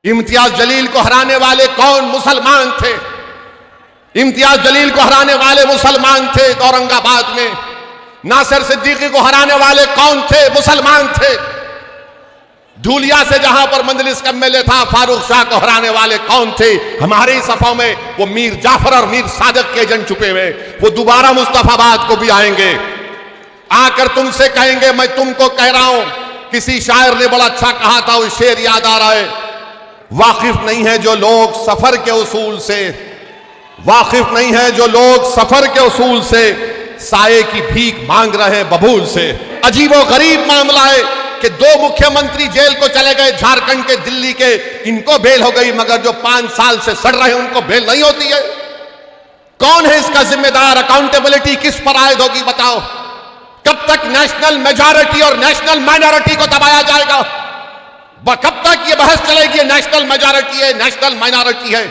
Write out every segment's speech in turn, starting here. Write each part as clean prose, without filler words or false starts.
इम्तियाज जलील को हराने वाले कौन? मुसलमान थे। इम्तियाज जलील को हराने वाले मुसलमान थे औरंगाबाद में। नासिर सिद्दीकी को हराने वाले कौन थे? मुसलमान थे। धूलिया से जहां पर मंजलिस का एमएलए था, फारूक शाह को हराने वाले कौन थे? हमारे ही सफों में वो मीर जाफर और मीर सादक के एजेंट छुपे हुए। वो दोबारा मुस्तफाबाद को भी आएंगे, आकर तुमसे कहेंगे मैं तुमको कह रहा हूं। किसी शायर ने बड़ा अच्छा कहा था, वो शेर याद आ रहा है, वाकिफ नहीं है जो लोग सफर के उसूल से, वाकिफ नहीं है जो लोग सफर के उसूल से, साये की भीख मांग रहे हैं बबूल से। अजीबो गरीब मामला है कि दो मुख्यमंत्री जेल को चले गए, झारखंड के, दिल्ली के, इनको बेल हो गई, मगर जो 5 साल से सड़ रहे हैं उनको बेल नहीं होती है। कौन है इसका जिम्मेदार? अकाउंटेबिलिटी किस पर आयद होगी बताओ? कब तक नेशनल मेजॉरिटी और नेशनल माइनॉरिटी को दबाया जाएगा? कब तक ये बहस चलेगी? नेशनल मेजॉरिटी है, नेशनल माइनॉरिटी है।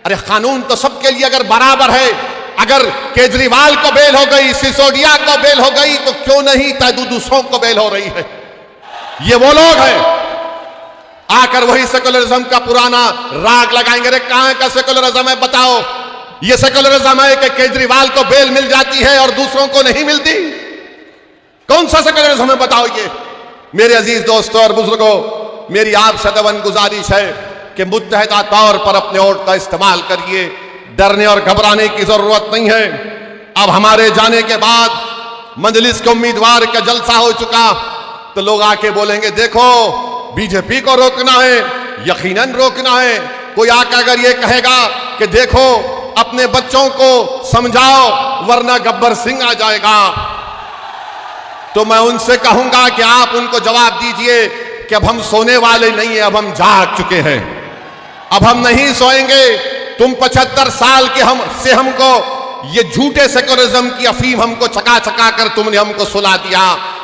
अरे कानून तो सबके लिए अगर बराबर है, अगर केजरीवाल को बेल हो गई, सिसोदिया को बेल हो गई, तो क्यों नहीं दूसरों को बेल हो रही है? ये वो लोग हैं आकर वही सेकुलरिज्म का पुराना राग लगाएंगे। अरे कहां का सेकुलरिज्म है बताओ? ये सेकुलरिज्म है कि केजरीवाल को बेल मिल जाती है और दूसरों को नहीं मिलती? कौन सा सेकुलरिज्म है बताओ ये? मेरे अजीज दोस्तों और बुजुर्गों, मेरी आपसे दवन गुजारिश है कि मुत्तहदा तौर पर अपने वोट का इस्तेमाल करिए। डरने और घबराने की जरूरत नहीं है। अब हमारे जाने के बाद मजलिस के उम्मीदवार का जलसा हो चुका, तो लोग आके बोलेंगे देखो बीजेपी को रोकना है, यकीनन रोकना है। कोई आकर अगर ये कहेगा कि देखो अपने बच्चों को समझाओ वरना गब्बर सिंह आ जाएगा, तो मैं उनसे कहूंगा कि आप उनको जवाब दीजिए कि अब हम सोने वाले नहीं हैं, अब हम जाग चुके हैं, अब हम नहीं सोएंगे। तुम 75 साल के हमको ये झूठे सेकुलरिज्म की अफीम हमको चका चका कर तुमने हमको सुला दिया।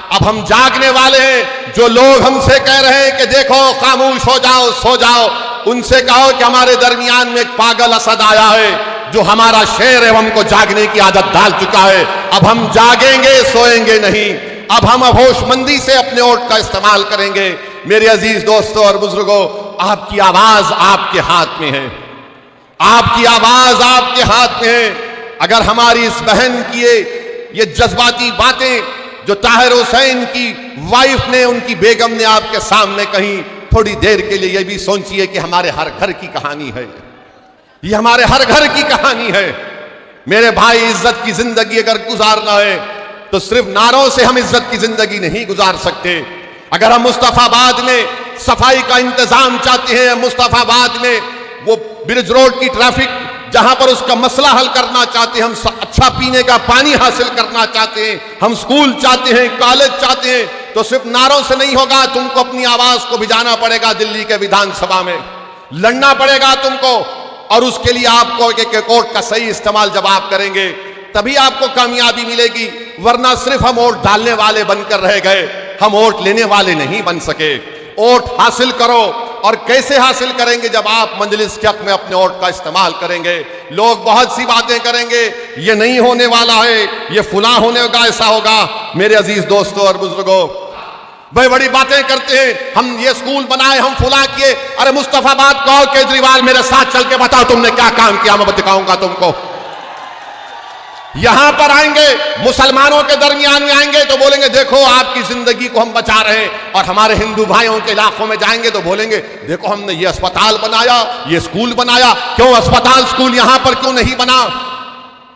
अब हम जागने वाले हैं। जो लोग हमसे कह रहे हैं कि देखो खामोश हो जाओ, सो जाओ, उनसे कहो कि हमारे दरमियान में एक पागल असद आया है जो हमारा शेर है, हमको जागने की आदत डाल चुका है। अब हम जागेंगे, सोएंगे नहीं। अब हम होशमंदी से अपने वोट का इस्तेमाल करेंगे। मेरे अजीज दोस्तों और बुजुर्गों, आपकी आवाज आपके हाथ में है, आपकी आवाज आपके हाथ में है। अगर हमारी इस बहन की ये जज्बाती बातें जो ताहिर हुसैन की वाइफ ने, उनकी बेगम ने आपके सामने कही, थोड़ी देर के लिए ये भी सोचिए कि हमारे हर घर की कहानी है, ये हमारे हर घर की कहानी है। मेरे भाई, इज्जत की जिंदगी अगर गुजारना है तो सिर्फ नारों से हम इज्जत की जिंदगी नहीं गुजार सकते। अगर हम मुस्तफाबाद में सफाई का इंतजाम चाहते हैं, मुस्तफाबाद में वो ब्रिज रोड की ट्रैफिक जहां पर उसका मसला हल करना चाहते हैं, हम अच्छा पीने का पानी हासिल करना चाहते हैं, हम स्कूल चाहते हैं, कॉलेज चाहते हैं, तो सिर्फ नारों से नहीं होगा। तुमको अपनी आवाज को भिजाना पड़ेगा दिल्ली के विधानसभा में, लड़ना पड़ेगा तुमको। और उसके लिए आपको एक वोट का सही इस्तेमाल जब आप करेंगे तभी आपको कामयाबी मिलेगी, वरना सिर्फ हम वोट डालने वाले बनकर रह गए, हम वोट लेने वाले नहीं बन सके। वोट हासिल करो। और कैसे हासिल करेंगे? जब आप मजलिस के हक में अपने वोट का इस्तेमाल करेंगे। लोग बहुत सी बातें करेंगे, ये नहीं होने वाला है, ये फुला होने का ऐसा होगा। मेरे अजीज दोस्तों और बुजुर्गों, बड़ी बड़ी बातें करते हैं, हम ये स्कूल बनाए, हम फुला किए। अरे मुस्तफाबाद को केजरीवाल मेरे साथ चल के बताओ तुमने क्या काम किया, मैं दिखाऊंगा तुमको। यहां पर आएंगे, मुसलमानों के दरमियान में आएंगे तो बोलेंगे देखो आपकी जिंदगी को हम बचा रहे हैं। और हमारे हिंदू भाइयों के इलाकों में जाएंगे तो बोलेंगे देखो हमने ये अस्पताल बनाया, ये स्कूल बनाया। क्यों अस्पताल स्कूल यहां पर क्यों नहीं बना?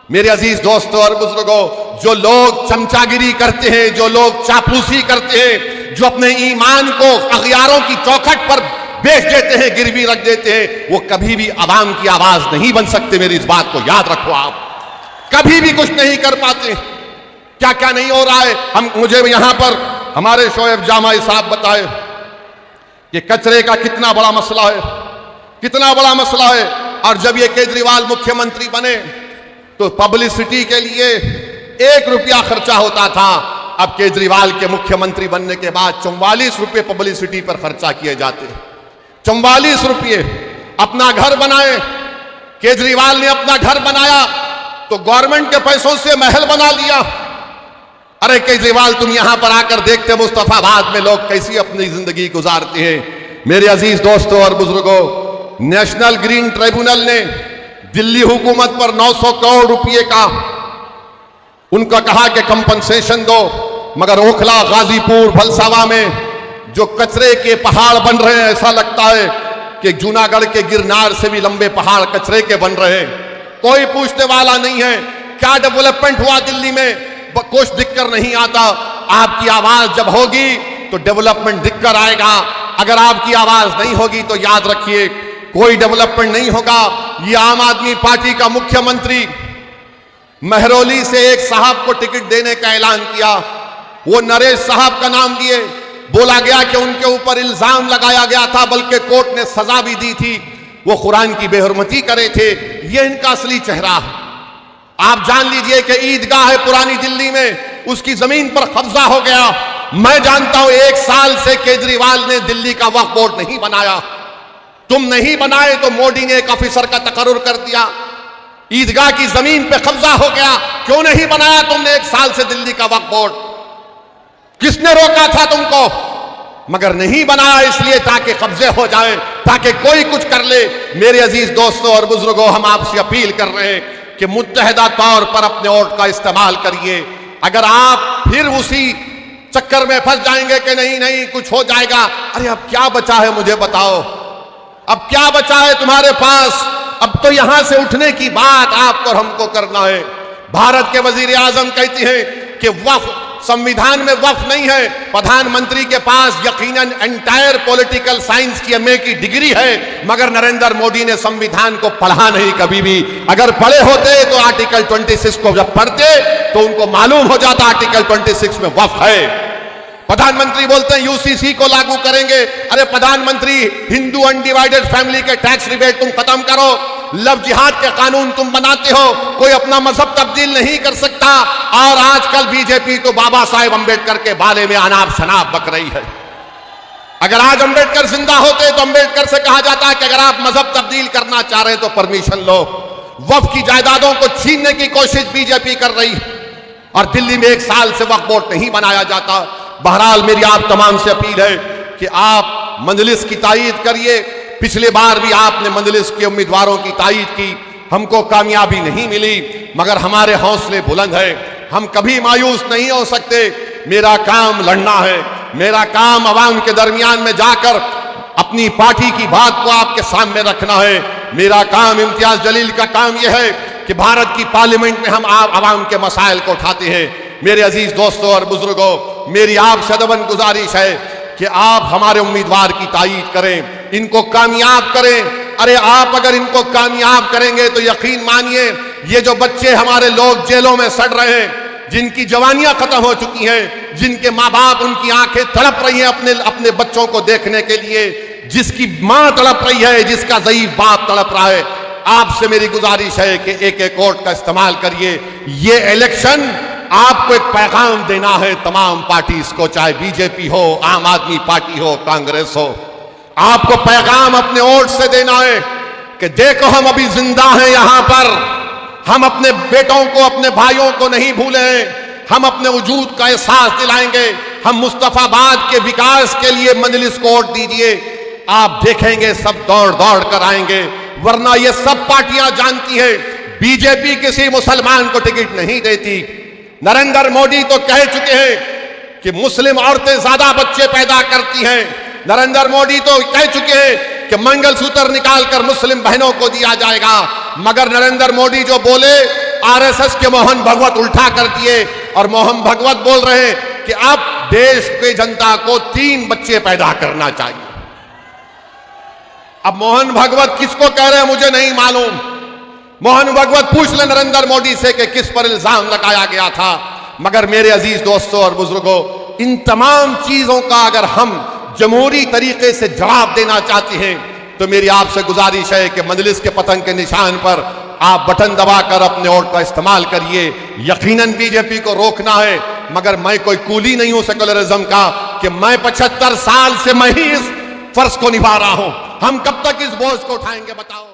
मेरे अजीज दोस्तों और बुजुर्गों, जो लोग चमचागिरी करते हैं, जो लोग चापलूसी करते हैं, जो अपने ईमान को अगयारों की चौखट पर बेच देते हैं, गिरवी रख देते हैं, वो कभी भी आवाम की आवाज नहीं बन सकते। मेरी इस बात को याद रखो, आप कभी भी कुछ नहीं कर पाते। क्या क्या नहीं हो रहा है। मुझे यहां पर हमारे शोएब जामाई साहब बताए कि कचरे का कितना बड़ा मसला है, कितना बड़ा मसला है। और जब ये केजरीवाल मुख्यमंत्री बने तो पब्लिसिटी के लिए 1 रुपया खर्चा होता था। अब केजरीवाल के मुख्यमंत्री बनने के बाद 44 रुपये पब्लिसिटी पर खर्चा किए जाते हैं। 44 रुपये। अपना घर बनाए, केजरीवाल ने अपना घर बनाया तो गवर्नमेंट के पैसों से महल बना लिया। अरे केजरीवाल, तुम यहां पर आकर देखते मुस्तफाबाद में लोग कैसी अपनी जिंदगी गुजारते हैं। मेरे अजीज दोस्तों और बुजुर्गों, नेशनल ग्रीन ट्रिब्यूनल ने दिल्ली हुकूमत पर 900 करोड़ रुपए का उनका कहा कि कंपनसेशन दो, मगर ओखला, गाजीपुर, भलसावा में जो कचरे के पहाड़ बन रहे हैं, ऐसा लगता है कि जूनागढ़ के गिरनार से भी लंबे पहाड़ कचरे के बन रहे हैं। कोई पूछने वाला नहीं है क्या डेवलपमेंट हुआ दिल्ली में, कुछ दिक्कत नहीं आता। आपकी आवाज जब होगी तो डेवलपमेंट दिक्कत आएगा, अगर आपकी आवाज नहीं होगी तो याद रखिए कोई डेवलपमेंट नहीं होगा। ये आम आदमी पार्टी का मुख्यमंत्री महरौली से एक साहब को टिकट देने का ऐलान किया, वो नरेश साहब का नाम लिए, बोला गया कि उनके ऊपर इल्जाम लगाया गया था, बल्कि कोर्ट ने सजा भी दी थी, वो कुरान की बेहुरमती करे थे। ये इनका असली चेहरा है। आप जान लीजिए कि ईदगाह है पुरानी दिल्ली में, उसकी जमीन पर कब्जा हो गया। मैं जानता हूं 1 साल से केजरीवाल ने दिल्ली का वक्फ बोर्ड नहीं बनाया। तुम नहीं बनाए तो मोदी ने एक ऑफिसर का तकर्रुर कर दिया, ईदगाह की जमीन पे कब्जा हो गया। क्यों नहीं बनाया तुमने 1 साल से दिल्ली का वक्फ बोर्ड? किसने रोका था तुमको? मगर नहीं बनाया इसलिए ताकि कब्जे हो जाए, ताकि कोई कुछ कर ले। मेरे अजीज दोस्तों और बुजुर्गों, हम आपसे अपील कर रहे हैं कि मुत्तहदा तौर पर अपने वोट का इस्तेमाल करिए। अगर आप फिर उसी चक्कर में फंस जाएंगे कि नहीं नहीं कुछ हो जाएगा, अरे अब क्या बचा है मुझे बताओ, अब क्या बचा है तुम्हारे पास? अब तो यहां से उठने की बात आपको और हमको करना है। भारत के वजीर आजम कहती हैं कि वक्फ संविधान में वक्फ नहीं है। प्रधानमंत्री के पास यकीनन एंटायर पॉलिटिकल साइंस की एमए की डिग्री है, मगर नरेंद्र मोदी ने संविधान को पढ़ा नहीं कभी भी। अगर पढ़े होते तो आर्टिकल 26 को जब पढ़ते तो उनको मालूम हो जाता आर्टिकल 26 में वक्फ है। प्रधानमंत्री बोलते हैं यूसीसी को लागू करेंगे। अरे प्रधानमंत्री, हिंदू अनडिवाइडेड फैमिली के टैक्स रिबेट तुम खत्म करो, लव जिहाद के कानून तुम बनाते हो, कोई अपना मजहब तब्दील नहीं कर सकता। और आजकल बीजेपी तो बाबा साहेब अंबेडकर के बारे में अनाप शनाप बक रही है। अगर आज अंबेडकर जिंदा होते तो अंबेडकर से कहा जाता है कि अगर आप मजहब तब्दील करना चाह रहे हैं तो परमिशन लो। वक्फ की जायदादों को छीनने की कोशिश बीजेपी कर रही है और दिल्ली में 1 साल से वक्फ बोर्ड नहीं बनाया जाता। बहरहाल मेरी आप तमाम से अपील है कि आप मजलिस की तायीद करिए। पिछले बार भी आपने मजलिस के उम्मीदवारों की तायीद की, हमको कामयाबी नहीं मिली, मगर हमारे हौसले बुलंद है, हम कभी मायूस नहीं हो सकते। मेरा काम लड़ना है, मेरा काम अवाम के दरमियान में जाकर अपनी पार्टी की बात को आपके सामने रखना है। मेरा काम, इम्तियाज जलील का काम यह है कि भारत की पार्लियामेंट में हम आवाम के मसाइल को उठाते हैं। मेरे अजीज दोस्तों और बुजुर्गों, मेरी आपसे अदबन गुजारिश है कि आप हमारे उम्मीदवार की तायीद करें, इनको कामयाब करें। अरे आप अगर इनको कामयाब करेंगे तो यकीन मानिए ये जो बच्चे हमारे लोग जेलों में सड़ रहे हैं, जिनकी जवानियां खत्म हो चुकी हैं, जिनके माँ बाप, उनकी आंखें तड़प रही हैं अपने बच्चों को देखने के लिए, जिसकी माँ तड़प रही है, जिसका ज़ईफ बाप तड़प रहा है, आपसे मेरी गुजारिश है कि एक वोट का इस्तेमाल करिए। ये इलेक्शन आपको एक पैगाम देना है तमाम पार्टीज को, चाहे बीजेपी हो, आम आदमी पार्टी हो, कांग्रेस हो। आपको पैगाम अपने वोट से देना है कि देखो हम अभी जिंदा हैं यहां पर, हम अपने बेटों को, अपने भाइयों को नहीं भूले, हम अपने वजूद का एहसास दिलाएंगे। हम मुस्तफाबाद के विकास के लिए मजलिस को वोट दीजिए, आप देखेंगे सब दौड़ दौड़ कर आएंगे। वरना ये सब पार्टियां जानती हैं बीजेपी किसी मुसलमान को टिकट नहीं देती। नरेंद्र मोदी तो कह चुके हैं कि मुस्लिम औरतें ज्यादा बच्चे पैदा करती हैं। नरेंद्र मोदी तो कह चुके हैं कि मंगलसूत्र निकालकर मुस्लिम बहनों को दिया जाएगा। मगर नरेंद्र मोदी जो बोले, आरएसएस के मोहन भगवत उल्टा कर दिए और मोहन भगवत बोल रहे हैं कि अब देश की जनता को 3 बच्चे पैदा करना चाहिए। अब मोहन भगवत किसको कह रहे हैं मुझे नहीं मालूम। मोहन भगवत पूछ ले नरेंद्र मोदी से कि किस पर इल्जाम लगाया गया था। मगर मेरे अजीज दोस्तों और बुजुर्गों, इन तमाम चीजों का अगर हम जमहूरी तरीके से जवाब देना चाहते हैं तो मेरी आपसे गुजारिश है कि मजलिस के पतंग के निशान पर आप बटन दबाकर अपने वोट का इस्तेमाल करिए। यकीनन बीजेपी को रोकना है, मगर मैं कोई कूली नहीं हूं सेकुलरिज्म का कि मैं 75 साल से मैं ही इस फर्ज को निभा रहा हूं। हम कब तक इस बोझ को उठाएंगे बताओ।